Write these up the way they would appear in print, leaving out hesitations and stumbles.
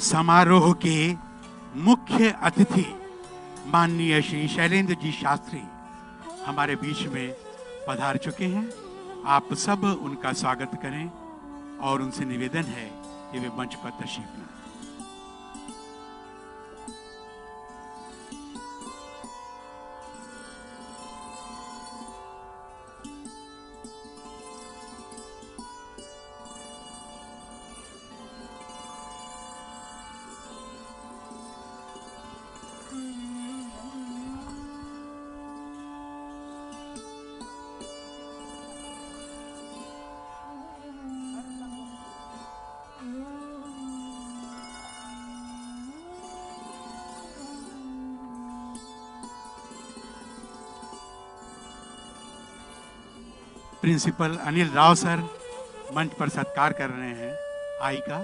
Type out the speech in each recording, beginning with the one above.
समारोह के मुख्य अतिथि माननीय श्री शैलेंद्र जी शास्त्री हमारे बीच में पधार चुके हैं। आप सब उनका स्वागत करें और उनसे निवेदन है कि वे मंच पर तशरीफ लाएं। प्रिंसिपल अनिल राव सर मंच पर सत्कार कर रहे हैं आई का।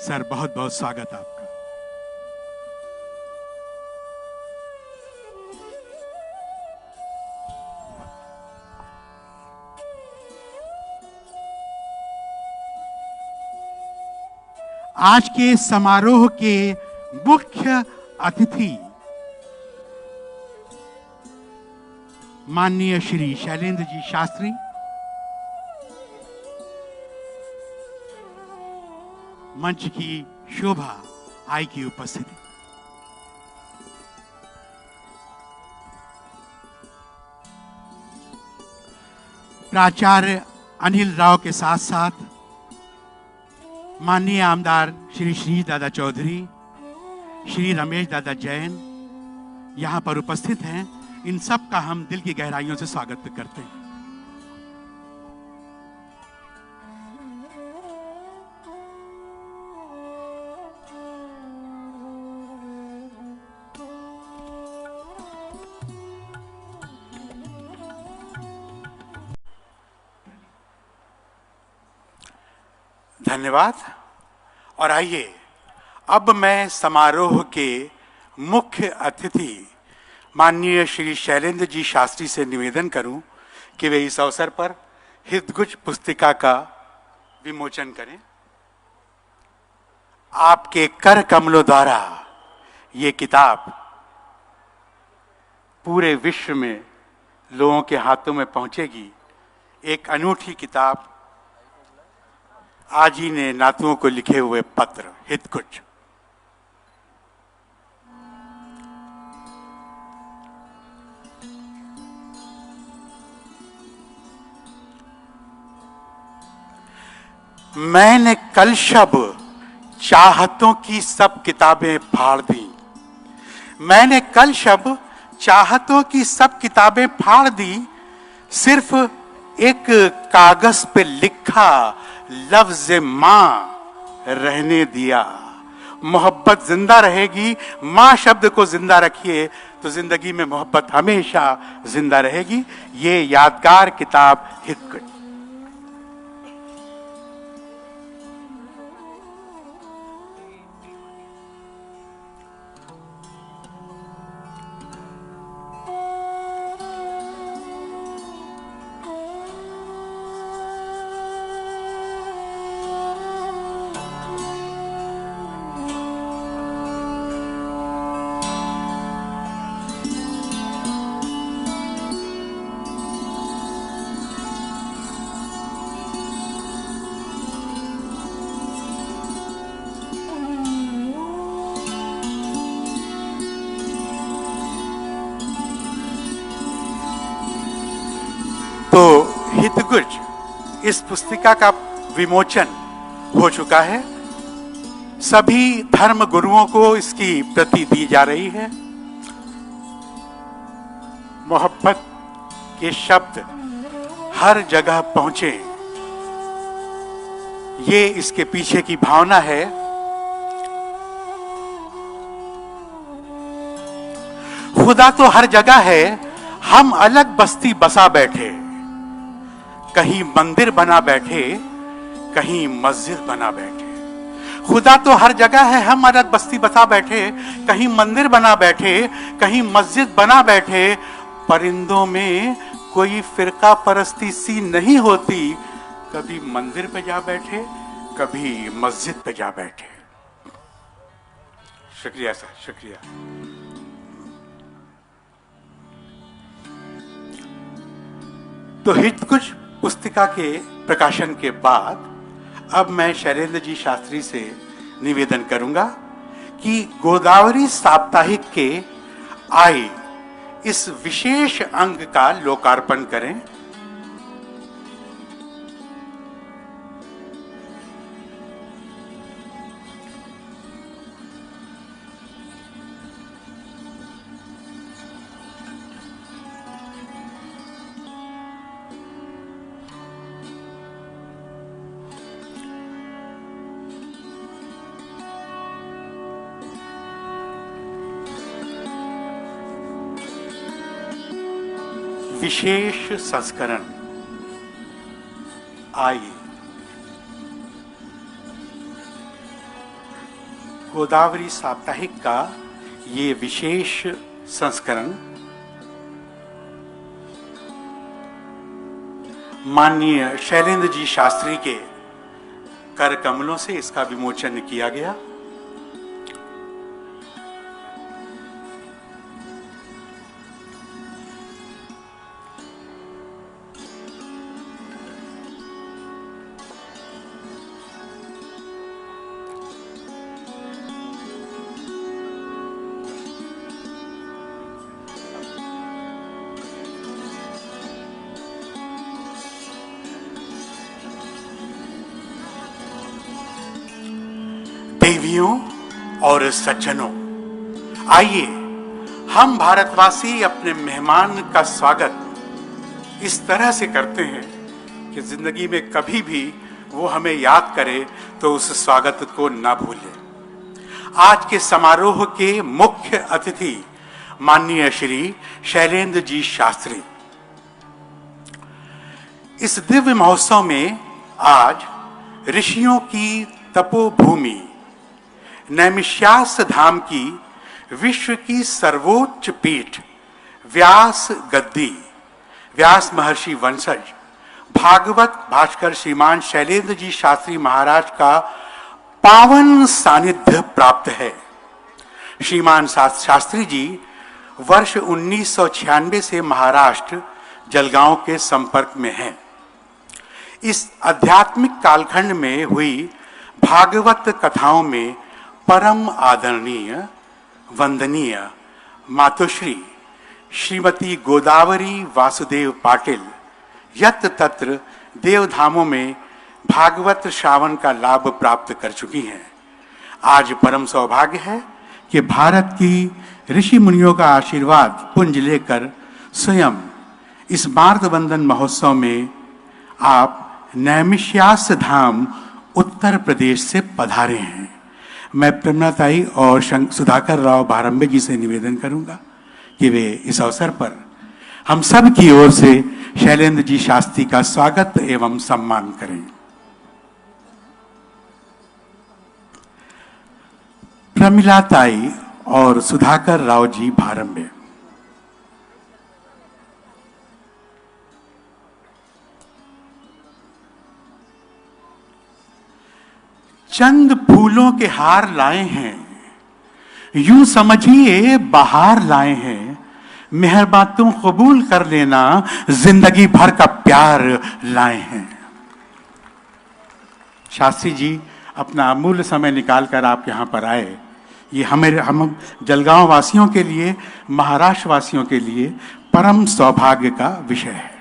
सर बहुत बहुत स्वागत आपका। आज के समारोह के मुख्य अतिथि माननीय श्री शैलेंद्र जी शास्त्री, मंच की शोभा आई की उपस्थिति। प्राचार्य अनिल राव के साथ साथ माननीय आमदार श्री श्री दादा चौधरी, श्री रमेश दादा जैन यहां पर उपस्थित हैं। इन सब का हम दिल की गहराइयों से स्वागत करते हैं। धन्यवाद। और आइए अब मैं समारोह के मुख्य अतिथि माननीय श्री शैलेंद्र जी शास्त्री से निवेदन करूं कि वे इस अवसर पर हितगुज पुस्तिका का विमोचन करें। आपके कर कमलों द्वारा ये किताब पूरे विश्व में लोगों के हाथों में पहुंचेगी। एक अनूठी किताब, आज ही ने नातुओं को लिखे हुए पत्र हितगुज। मैंने कल शब चाहतों की सब किताबें फाड़ दी। मैंने कल शब चाहतों की सब किताबें फाड़ दी। सिर्फ एक कागज पे लिखा लफ्ज मां रहने दिया। मोहब्बत जिंदा रहेगी, मां शब्द को जिंदा रखिए तो जिंदगी में मोहब्बत हमेशा जिंदा रहेगी। ये यादगार किताब हितगुज। हितगुज इस पुस्तिका का विमोचन हो चुका है। सभी धर्म गुरुओं को इसकी प्रति दी जा रही है। मोहब्बत के शब्द हर जगह पहुंचे, ये इसके पीछे की भावना है। खुदा तो हर जगह है, हम अलग बस्ती बसा बैठे। कहीं मंदिर बना बैठे, कहीं मस्जिद बना बैठे। खुदा तो हर जगह है, हम अलग बस्ती बसा बैठे। कहीं मंदिर बना बैठे, कहीं मस्जिद बना बैठे। परिंदों में कोई फिरका परस्ती सी नहीं होती। कभी मंदिर पे जा बैठे, कभी मस्जिद पे जा बैठे। शुक्रिया सर, शुक्रिया। तो हितकुश पुस्तिका के प्रकाशन के बाद अब मैं शैलेंद्र जी शास्त्री से निवेदन करूंगा कि गोदावरी साप्ताहिक के आए इस विशेष अंग का लोकार्पण करें। विशेष संस्करण आइए। गोदावरी साप्ताहिक का ये विशेष संस्करण माननीय शैलेंद्र जी शास्त्री के कर कमलों से इसका विमोचन किया गया। देवियों और सज्जनों, आइए हम भारतवासी अपने मेहमान का स्वागत इस तरह से करते हैं कि जिंदगी में कभी भी वो हमें याद करे तो उस स्वागत को न भूलें। आज के समारोह के मुख्य अतिथि माननीय श्री शैलेंद्र जी शास्त्री। इस दिव्य महोत्सव में आज ऋषियों की तपोभूमि नैमिष्यास धाम की विश्व की सर्वोच्च पीठ व्यास गद्दी, व्यास महर्षि वंशज भागवत भास्कर श्रीमान शैलेंद्र जी शास्त्री महाराज का पावन सानिध्य प्राप्त है। श्रीमान शास्त्री जी वर्ष 1996 से महाराष्ट्र जलगांव के संपर्क में हैं। इस आध्यात्मिक कालखंड में हुई भागवत कथाओं में परम आदरणीय वंदनीय मातोश्री श्रीमती गोदावरी वासुदेव पाटिल यत्र तत्र देवधामों में भागवत श्रावण का लाभ प्राप्त कर चुकी हैं। आज परम सौभाग्य है कि भारत की ऋषि मुनियों का आशीर्वाद पुंज लेकर स्वयं इस मार्गबंधन महोत्सव में आप नैमिष्यास धाम उत्तर प्रदेश से पधारे हैं। मैं प्रेमनाताई और सुधाकर राव भारंबे जी से निवेदन करूंगा कि वे इस अवसर पर हम सब की ओर से शैलेंद्र जी शास्त्री का स्वागत एवं सम्मान करें। प्रमिलाताई और सुधाकर राव जी भारंबे। चंद फूलों के हार लाए हैं, यूं समझिए बाहर लाए हैं, मेहरबान तुम कबूल कर लेना, जिंदगी भर का प्यार लाए हैं। शास्त्री जी अपना अमूल्य समय निकालकर आप यहां पर आए, ये हम जलगांव वासियों के लिए, महाराष्ट्र वासियों के लिए परम सौभाग्य का विषय है।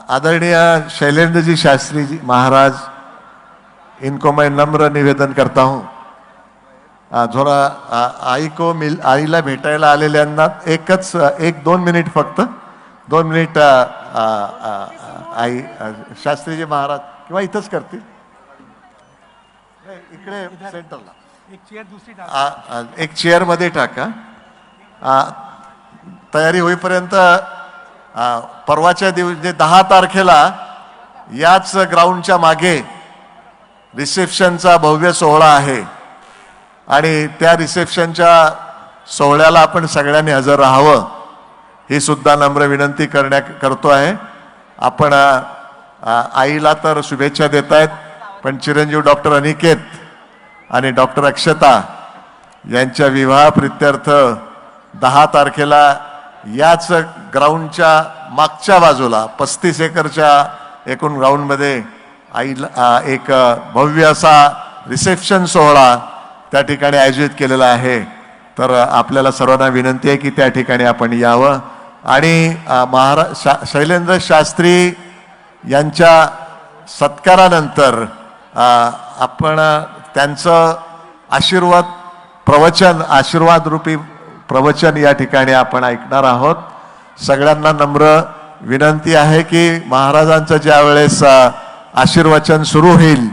आदरणीय शैलेंद्र जी शास्त्री जी महाराज, इनको मैं नम्र निवेदन करता हूं, थोड़ा आईला भेटायला आलेल्यांना 1-2 मिनिट फक्त 2 मिनिट आई शास्त्रीजी महाराज किंवा इथंच करतील. इकडे सेंटरला एक चेयर दूसरी एक चेअर मध्ये टाका. तयारी होईपर्यंत परवाच्या दिवशी 10 तारखेला याच ग्राउंडच्या मागे रिसेप्शनचा भव्य सोहळा आहे आणि त्या रिसेप्शनच्या सोहळ्याला आपण सगळ्यांनी हजर राहावं ही सुद्धा नम्र विनंती करतो आहे. आपण आईला तर शुभेच्छा देत आहेत, पण चिरंजीव डॉक्टर अनिकेत आणि डॉक्टर अक्षता यांच्या विवाह प्रित्यर्थ 10 तारखेला याच ग्राउंडच्या मागच्या बाजूला 35 एकरच्या एकूण ग्राउंडमध्ये आईला एक भव्य असा रिसेप्शन सोहळा त्या ठिकाणी आयोजित केलेला आहे. तर आपल्याला सर्वांना विनंती आहे की त्या ठिकाणी आपण यावं आणि शैलेंद्र शास्त्री यांच्या सत्कारानंतर आपण त्यांचं आशीर्वाद रूपी प्रवचन या ठिकाणी आपण ऐकणार आहोत. सगळ्यांना नम्र विनंती आहे की महाराजांचं ज्या वेळेस आशीर्वचन सुरू होईल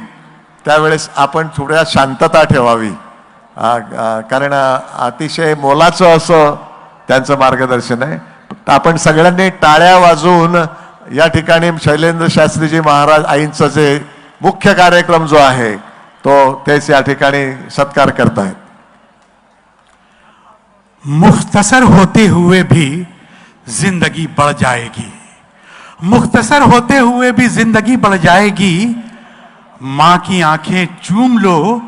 त्यावेळेस आपण थोड्या शांतता ठेवावी, कारण अतिशय मोलाचं असं त्यांचं मार्गदर्शन आहे. आपण सगळ्यांनी टाळ्या वाजवून या ठिकाणी शैलेंद्र शास्त्रीजी महाराज आईंचं जे मुख्य कार्यक्रम जो आहे तो तेच या ठिकाणी सत्कार करतायत. मुख्तसर होते हुए भी जिंदगी बढ़ जाएगी, मुख्तसर होते हुए भी जिंदगी बढ़ जाएगी. मां की आंखें चूम लो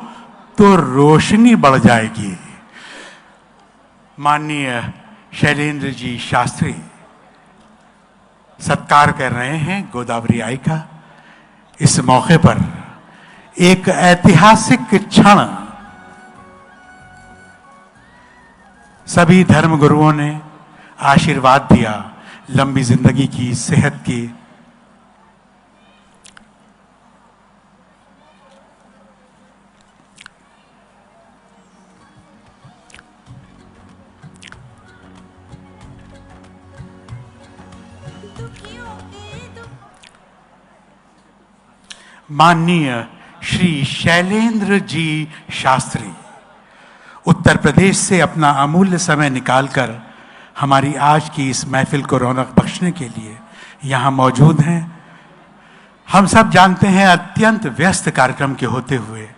तो रोशनी बढ़ जाएगी. माननीय शैलेंद्र जी शास्त्री सत्कार कर रहे हैं गोदावरी आई का. इस मौके पर एक ऐतिहासिक क्षण सभी धर्मगुरुओं ने आशीर्वाद दिया लंबी जिंदगी की, सेहत की. माननीय श्री शैलेंद्र जी शास्त्री उत्तर प्रदेश से अपना अमूल्य समय निकालकर हमारी आज की इस महफिल को रौनक बख्शने के लिए यहाँ मौजूद हैं. हम सब जानते हैं अत्यंत व्यस्त कार्यक्रम के होते हुए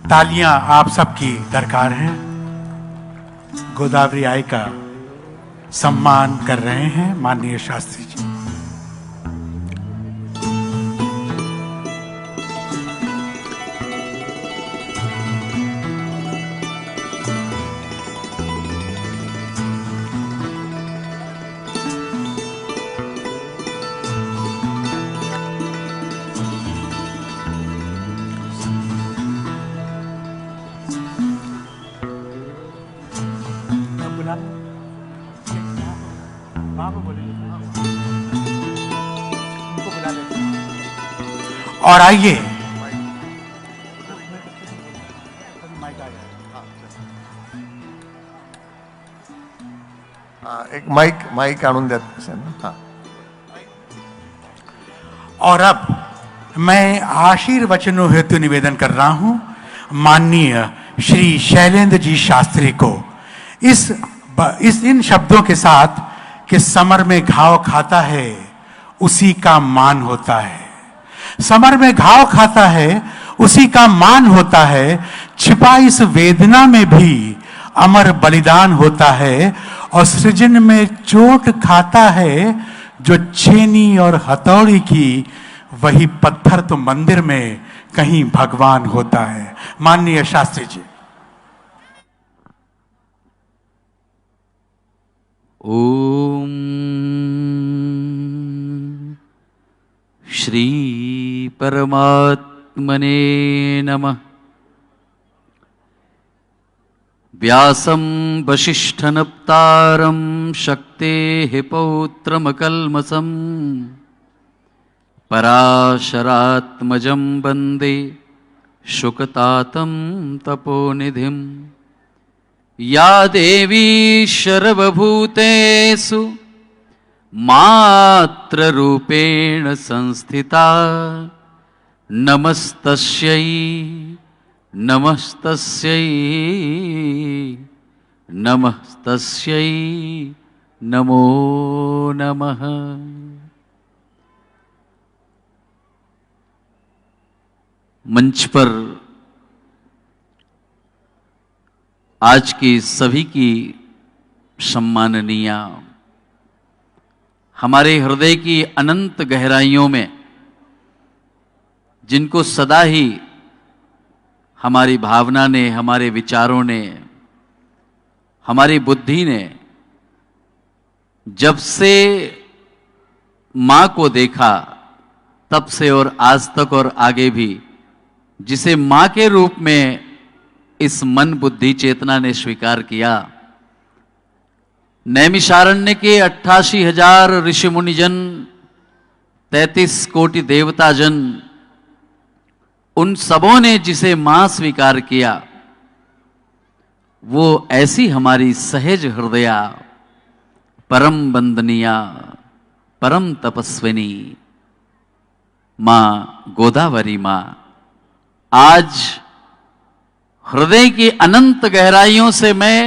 तालियां आप सबकी दरकार हैं. गोदावरी आई का सम्मान कर रहे हैं माननीय शास्त्री जी. और आइए एक माइक आणून द्या. और अब मैं आशीर्वचनों हेतु निवेदन कर रहा हूं माननीय श्री शैलेंद्र जी शास्त्री को इन शब्दों के साथ कि समर में घाव खाता है उसी का मान होता है. समर में घाव खाता है उसी का मान होता है. छिपा इस वेदना में भी अमर बलिदान होता है और सृजन में चोट खाता है जो छेनी और हथौड़ी की, वही पत्थर तो मंदिर में कहीं भगवान होता है. माननीय शास्त्री जी. ओम श्री परमात्मने नमः. व्यासं वसिष्ठनप्तारं शक्तेः पौत्रमकल्मषम् पराशरात्मजं वन्दे शुकतातं तपोनिधिं। या देवी सर्वभूतेषु मातृरूपेण संस्थिता नमस्तस्यै नमस्तस्यै नमस्तस्यै नमो नमः। मंच पर आज की सभी की सम्माननीय, हमारे हृदय की अनंत गहराइयों में जिनको सदा ही हमारी भावना ने, हमारे विचारों ने, हमारी बुद्धि ने जब से मां को देखा तब से और आज तक और आगे भी जिसे मां के रूप में इस मन बुद्धि चेतना ने स्वीकार किया, नैमिषारण्य के 88,000 ऋषि मुनिजन, 33 कोटि देवता जन, उन सबों ने जिसे मां स्वीकार किया, वो ऐसी हमारी सहज हृदया, परम वंदनीया, परम तपस्विनी मां गोदावरी मां आज हृदय की अनंत गहराइयों से मैं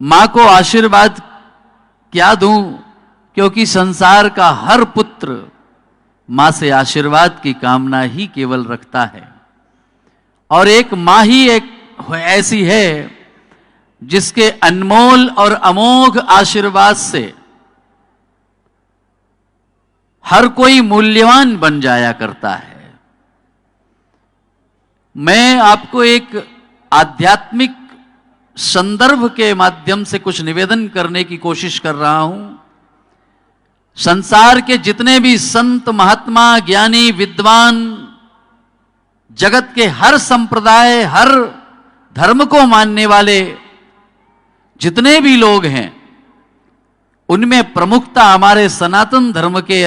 मां को आशीर्वाद क्या दूं, क्योंकि संसार का हर पुत्र मां से आशीर्वाद की कामना ही केवल रखता है। और एक मां ही एक ऐसी है जिसके अनमोल और अमोघ आशीर्वाद से हर कोई मूल्यवान बन जाया करता है। मैं आपको एक आध्यात्मिक संदर्भ के माध्यम से कुछ निवेदन करने की कोशिश कर रहा हूं। संसार के जितने भी संत, महात्मा, ज्ञानी, विद्वान, जगत के हर संप्रदाय, हर धर्म को मानने वाले जितने भी लोग हैं, उनमें प्रमुखता हमारे सनातन धर्म के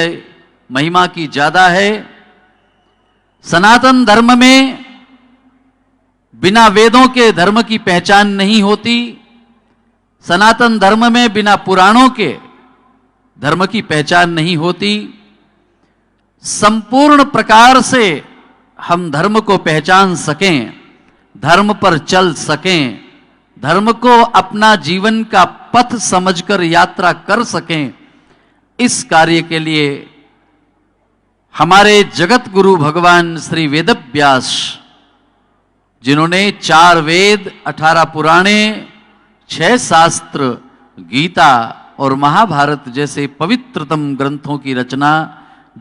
महिमा की ज्यादा है। सनातन धर्म में बिना वेदों के धर्म की पहचान नहीं होती। सनातन धर्म में बिना पुराणों के धर्म की पहचान नहीं होती। संपूर्ण प्रकार से हम धर्म को पहचान सकें, धर्म पर चल सकें, धर्म को अपना जीवन का पथ समझकर यात्रा कर सकें, इस कार्य के लिए हमारे जगत गुरु भगवान श्री वेदव्यास, जिन्होंने 4 वेद, 18 पुराणे, 6 शास्त्र, गीता और महाभारत जैसे पवित्रतम ग्रंथों की रचना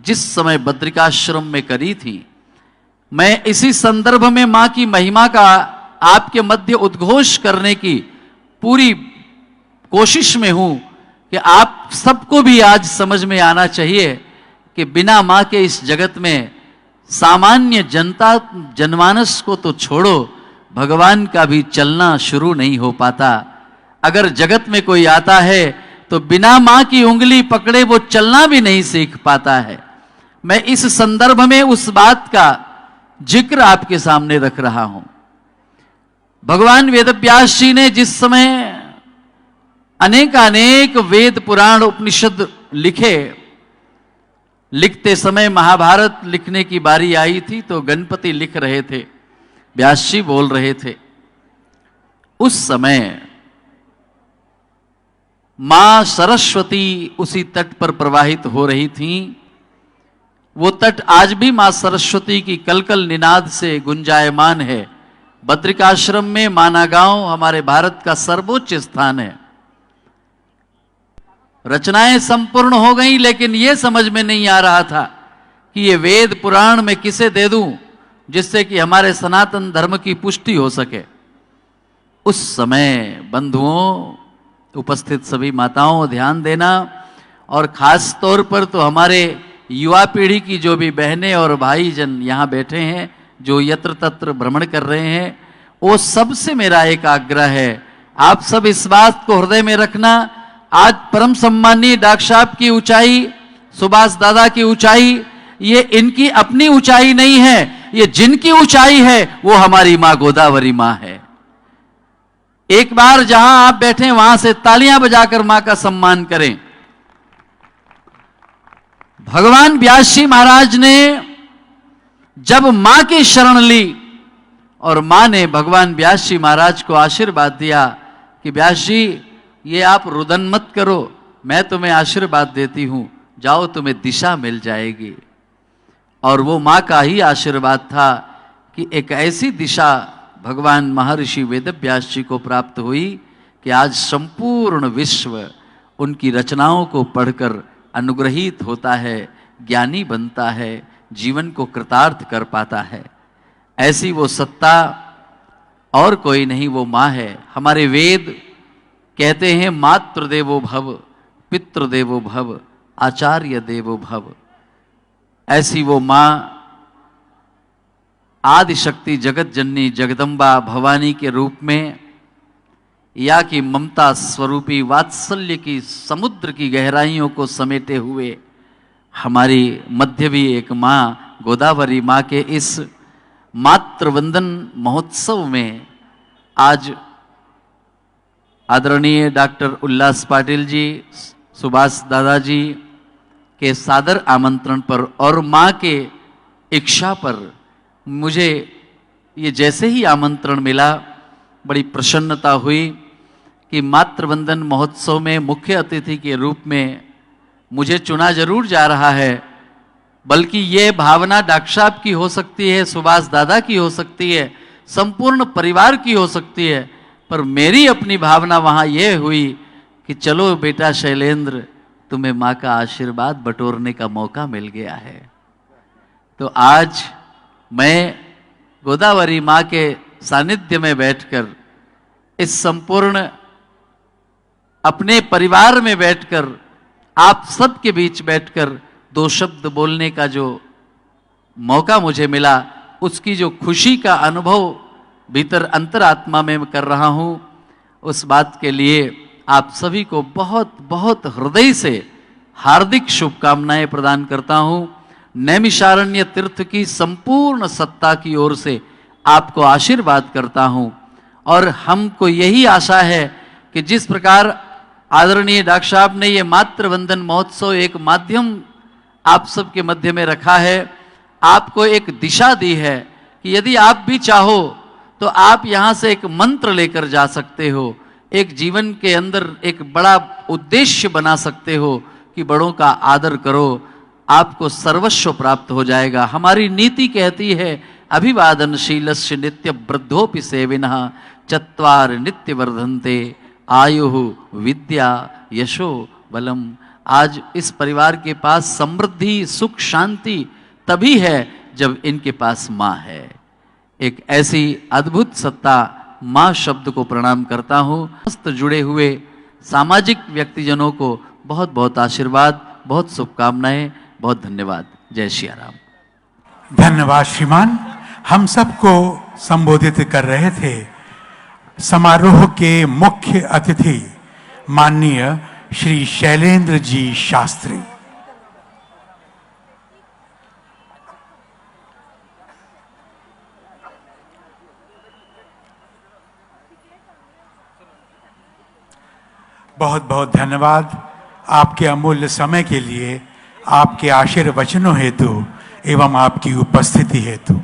जिस समय बद्रिकाश्रम में करी थी, मैं इसी संदर्भ में मां की महिमा का आपके मध्य उद्घोष करने की पूरी कोशिश में हूं कि आप सबको भी आज समझ में आना चाहिए कि बिना मां के इस जगत में सामान्य जनता, जनमानस को तो छोड़ो, भगवान का भी चलना शुरू नहीं हो पाता। अगर जगत में कोई आता है तो बिना मां की उंगली पकड़े वो चलना भी नहीं सीख पाता है। मैं इस संदर्भ में उस बात का जिक्र आपके सामने रख रहा हूं। भगवान वेदव्यास जी ने जिस समय अनेक वेद, पुराण, उपनिषद लिखे, लिखते समय महाभारत लिखने की बारी आई थी तो गणपति लिख रहे थे, व्यास जी बोल रहे थे। उस समय मां सरस्वती उसी तट पर प्रवाहित हो रही थीं। वो तट आज भी मां सरस्वती की कलकल निनाद से गुंजायमान है। बद्रिकाश्रम में माना गांव हमारे भारत का सर्वोच्च स्थान है। रचनाएं संपूर्ण हो गई, लेकिन यह समझ में नहीं आ रहा था कि ये वेद पुराण में किसे दे दूं जिससे कि हमारे सनातन धर्म की पुष्टि हो सके। उस समय बंधुओं, उपस्थित सभी माताओं, ध्यान देना, और खास तौर पर तो हमारे युवा पीढ़ी की जो भी बहनें और भाई जन यहाँ बैठे हैं, जो यत्र तत्र भ्रमण कर रहे हैं, वो सबसे मेरा एक आग्रह है, आप सब इस बात को हृदय में रखना। आज परम सम्मानीय डॉक्टर साहब की ऊंचाई, सुभाष दादा की ऊंचाई, ये इनकी अपनी ऊंचाई नहीं है, ये जिनकी ऊंचाई है वो हमारी मां गोदावरी मां है। एक बार जहां आप बैठे वहां से तालियां बजाकर मां का सम्मान करें। भगवान व्यास जी महाराज ने जब मां की शरण ली और मां ने भगवान व्यास जी महाराज को आशीर्वाद दिया कि व्यास जी ये आप रुदन मत करो, मैं तुम्हें आशीर्वाद देती हूं, जाओ तुम्हें दिशा मिल जाएगी। और वो मां का ही आशीर्वाद था कि एक ऐसी दिशा भगवान महर्षि वेदव्यास जी को प्राप्त हुई कि आज संपूर्ण विश्व उनकी रचनाओं को पढ़कर अनुग्रहित होता है, ज्ञानी बनता है, जीवन को कृतार्थ कर पाता है। ऐसी वो सत्ता और कोई नहीं, वो मां है। हमारे वेद कहते हैं मातृदेवो भव, पितृदेवो भव, आचार्य देवो भव। ऐसी वो मां आदिशक्ति जगत जननी जगदम्बा भवानी के रूप में, या कि ममता स्वरूपी वात्सल्य की समुद्र की गहराइयों को समेटे हुए हमारी मध्य भी एक मां गोदावरी मां के इस मातृवंदन महोत्सव में आज आदरणीय डॉक्टर उल्लास पाटिल जी, सुभाष दादाजी के सादर आमंत्रण पर और मां के इच्छा पर मुझे ये जैसे ही आमंत्रण मिला बड़ी प्रसन्नता हुई कि मातृवंदन महोत्सव में मुख्य अतिथि के रूप में मुझे चुना जरूर जा रहा है, बल्कि ये भावना डॉक्टर साहब की हो सकती है, सुभाष दादा की हो सकती है, संपूर्ण परिवार की हो सकती है, पर मेरी अपनी भावना वहाँ ये हुई कि चलो बेटा शैलेंद्र, तुम्हें माँ का आशीर्वाद बटोरने का मौका मिल गया है। तो आज मैं गोदावरी माँ के सानिध्य में बैठकर, इस संपूर्ण अपने परिवार में बैठकर, आप सबके बीच बैठकर दो शब्द बोलने का जो मौका मुझे मिला, उसकी जो खुशी का अनुभव भीतर अंतरात्मा में कर रहा हूं, उस बात के लिए आप सभी को बहुत बहुत हृदय से हार्दिक शुभकामनाएं प्रदान करता हूं। नैमिषारण्य तीर्थ की संपूर्ण सत्ता की ओर से आपको आशीर्वाद करता हूं और हमको यही आशा है कि जिस प्रकार आदरणीय डॉक्टर साहब ने ये मातृवंदन महोत्सव एक माध्यम आप सबके मध्य में रखा है, आपको एक दिशा दी है कि यदि आप भी चाहो तो आप यहाँ से एक मंत्र लेकर जा सकते हो, एक जीवन के अंदर एक बड़ा उद्देश्य बना सकते हो कि बड़ों का आदर करो, आपको सर्वस्व प्राप्त हो जाएगा। हमारी नीति कहती है अभिवादनशीलस्य नित्य वृद्धोपि सेविनः चत्वार नित्य वर्धन्ते आयुः विद्या यशो बलम। आज इस परिवार के पास समृद्धि सुख शांति तभी है जब इनके पास माँ है। एक ऐसी अद्भुत सत्ता माँ शब्द को प्रणाम करता हूँ। समस्त जुड़े हुए सामाजिक व्यक्तिजनों को बहुत बहुत आशीर्वाद, बहुत शुभकामनाएं, बहुत धन्यवाद। जय श्री राम। धन्यवाद श्रीमान। हम सबको संबोधित कर रहे थे समारोह के मुख्य अतिथि माननीय श्री शैलेंद्र जी शास्त्री। बहुत बहुत धन्यवाद आपके अमूल्य समय के लिए, आपके आशीर्वचनों हेतु एवं आपकी उपस्थिति हेतु।